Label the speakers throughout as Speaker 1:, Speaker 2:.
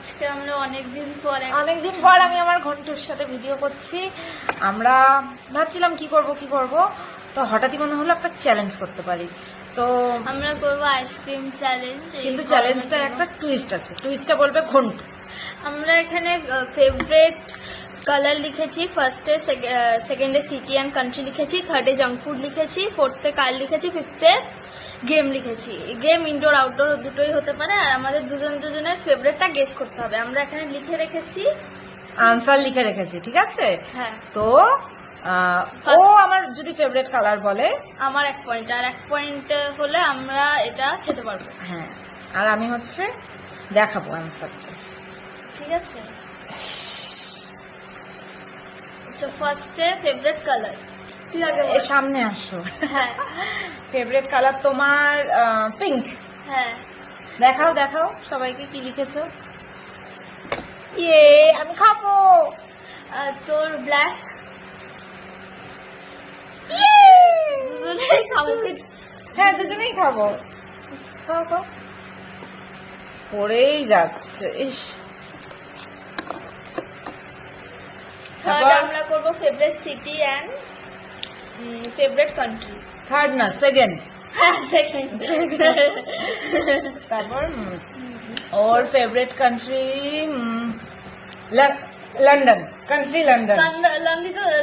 Speaker 1: আজকে আমরা অনেকদিন
Speaker 2: পর আমি আমার ঘন্টুর সাথে ভিডিও করছি। আমরা ভাবছিলাম কি করব, তো হঠাৎই মনে হলো একটা চ্যালেঞ্জ করতে পারি। তো
Speaker 1: আমরা করবো আইসক্রিম চ্যালেঞ্জ,
Speaker 2: কিন্তু চ্যালেঞ্জটা একটা টুইস্ট আছে, টুইস্টটা বলবে ঘন্টু।
Speaker 1: আমরা এখানে ফেভারিট কালার লিখেছি, ফার্স্টে সেকেন্ডে সিটি অ্যান্ড কান্ট্রি লিখেছি, থার্ডে জাঙ্ক ফুড লিখেছি, ফোর্থে কার লিখেছি, ফিফথে গেম লিখেছি। গেম ইনডোর আউটডোর দুটোই হতে পারে, আর আমাদের দুজনের ফেভারিটটা গেস করতে হবে। আমরা এখানে লিখে রেখেছি,
Speaker 2: আনসার লিখে রেখেছি, ঠিক আছে?
Speaker 1: হ্যাঁ।
Speaker 2: তো ও আমার যদি ফেভারিট কালার বলে,
Speaker 1: আমার 1 পয়েন্ট, আর 1 পয়েন্ট হলে আমরা এটা খেতে পারবো।
Speaker 2: হ্যাঁ, আর আমি হচ্ছে দেখাবো আনসারটা,
Speaker 1: ঠিক আছে? আচ্ছা, ফার্স্টে ফেভারিট কালার, তুই আগে বল।
Speaker 2: সামনে আসো।
Speaker 1: হ্যাঁ
Speaker 2: ফেভারিট কালার তোমার পিঙ্ক।
Speaker 1: হ্যাঁ,
Speaker 2: দেখাও সবাইকে কি লিখেছো। ইয়ে, আমি খাবো।
Speaker 1: আর তোর ব্ল্যাক। দুজনেই খাবো কি?
Speaker 2: হ্যাঁ, দুজনেই খাবো। খাও। পড়েই যাচ্ছে, ইস।
Speaker 1: থার্ড আমরা করবো favourite city and favourite country.
Speaker 2: Third না, সেকেন্ড।
Speaker 1: হ্যাঁ, সেকেন্ড।
Speaker 2: তারপর ওর favourite country London. Country London.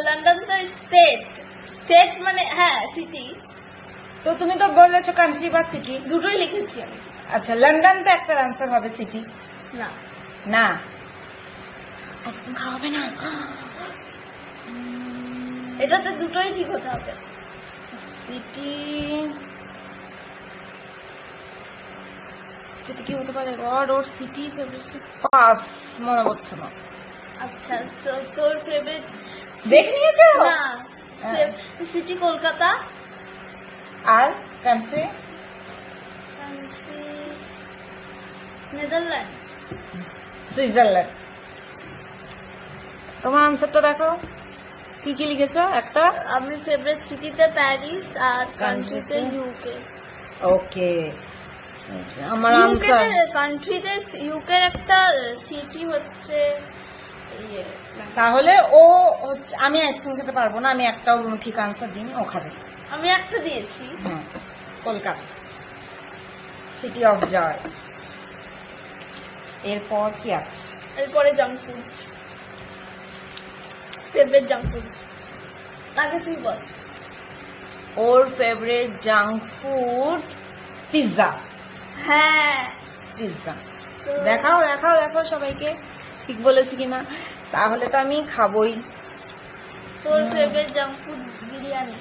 Speaker 1: London তো স্টেট মানে, হ্যাঁ সিটি।
Speaker 2: তো তুমি তো বলেছো কান্ট্রি বা সিটি,
Speaker 1: দুটোই লিখেছি আমি।
Speaker 2: আচ্ছা, লন্ডন তো একটা আনসার হবে, সিটি না। আইসক্রিম খাওয়াবে না?
Speaker 1: এটাতে দুটোই ঠিক হতে হবে।
Speaker 2: সিটি কি হতে পারে? গড, ওর সিটি ফেভারিট পাস মনে পড়ছে না।
Speaker 1: আচ্ছা, তো তোর ফেভারিট
Speaker 2: দেখে নিয়েছো?
Speaker 1: না, সিটি কলকাতা।
Speaker 2: আর কান্ট্রি
Speaker 1: নেদারল্যান্ড।
Speaker 2: সুইজারল্যান্ড। তোমার আনসারটা দেখো, কি লিখেছো? একটা
Speaker 1: আমি ফেভারিট সিটিতে প্যারিস, আর কান্ট্রিতে ইউকে।
Speaker 2: ওকে, আমার আনসার
Speaker 1: কান্ট্রিতে ইউকের একটা সিটি হচ্ছে ইয়ে।
Speaker 2: তাহলে ও হচ্ছে, আমি আইসক্রিম খেতে পারবো না, আমি একটাও ঠিক আনসার দিইনি, ও খাবে।
Speaker 1: আমি একটা দিয়েছি।
Speaker 2: হ্যাঁ, কলকাতা, সিটি অফ জয়। এরপর কি আছে?
Speaker 1: এরপরে junk food, favourite junk food. আগে তুই বল।
Speaker 2: ওর ফেভারিট জাঙ্ক ফুড পিৎজা।
Speaker 1: হ্যাঁ,
Speaker 2: পিৎজা। দেখাও সবাইকে ঠিক বলেছি কিনা, তাহলে তো আমি খাবোই।
Speaker 1: তোর favourite junk food biryani.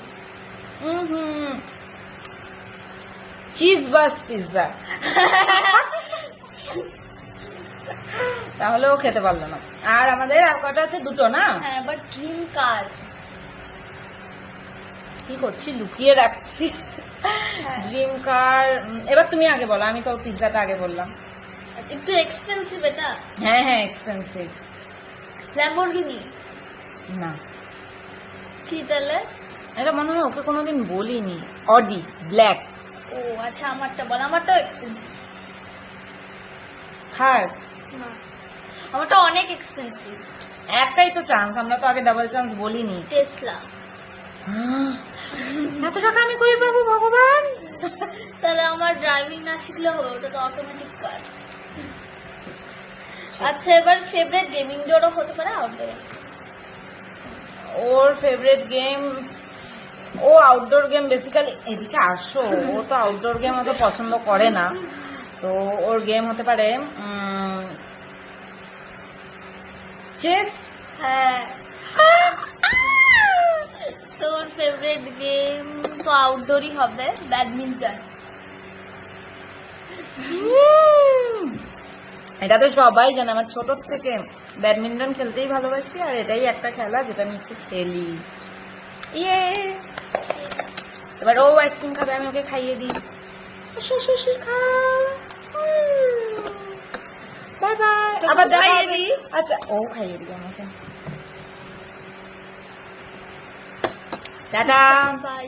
Speaker 2: Cheese burst pizza. তাহলে ও খেতে পারলো না। আর আমাদের আর কটা আছে? দুটো না?
Speaker 1: হ্যাঁ, বাট ড্রিম কার।
Speaker 2: কি করছি, লুকিয়ে রাখছি। ড্রিম কার। এবার তুমি আগে বলো, আমি তো পিৎজাটা আগে বললাম।
Speaker 1: একটু এক্সপেন্সিভ এটা।
Speaker 2: হ্যাঁ, এক্সপেন্সিভ।
Speaker 1: ল্যাম্বরগিনি।
Speaker 2: না,
Speaker 1: কি তাহলে?
Speaker 2: এটা মনে হয় ওকে কোনোদিন বলিনি। Audi black.
Speaker 1: ও আচ্ছা, আমারটা বল। আমারটাও এক্সপেন্সিভ।
Speaker 2: থার্ড
Speaker 1: না, আমারটা অনেক এক্সপেন্সিভ।
Speaker 2: একটাই তো চান্স, আমরা তো আগে ডাবল চান্স বলিনি।
Speaker 1: টেসলা।
Speaker 2: এত টাকা আমি কই পাবো ভগবান?
Speaker 1: তাহলে আমার ড্রাইভিং না শিখলে হবে, ওটা তো অটোমেটিক কার। আচ্ছা, এবার ফেভারিট গেম, ইনডোরও হতে পারে আউটডোর।
Speaker 2: ওর ফেভারিট গেম, ও আউটডোর গেম বেসিক্যালি, এদিকে আসো, ও তো আউটডোর গেম অত পছন্দ করে না। তো ওর গেম হতে পারে চেস।
Speaker 1: হ্যাঁ। তোর ফেভারিট গেম তো আউটডোরই হবে, ব্যাডমিন্টন।
Speaker 2: এটা তো সবাই জানে, আমার ছোট থেকে ব্যাডমিন্টন খেলতেই ভালোবাসি, আর এটাই একটা খেলা যেটা আমি একটু খেলি। ইয়ে, এবার ও আইসক্রিম খাবে, আমি ওকে খাইয়ে দিই। বাই বাই, আবার খাইয়ে দিই। আচ্ছা, ও খাইয়ে দিই আমাকে। Tata,
Speaker 1: by.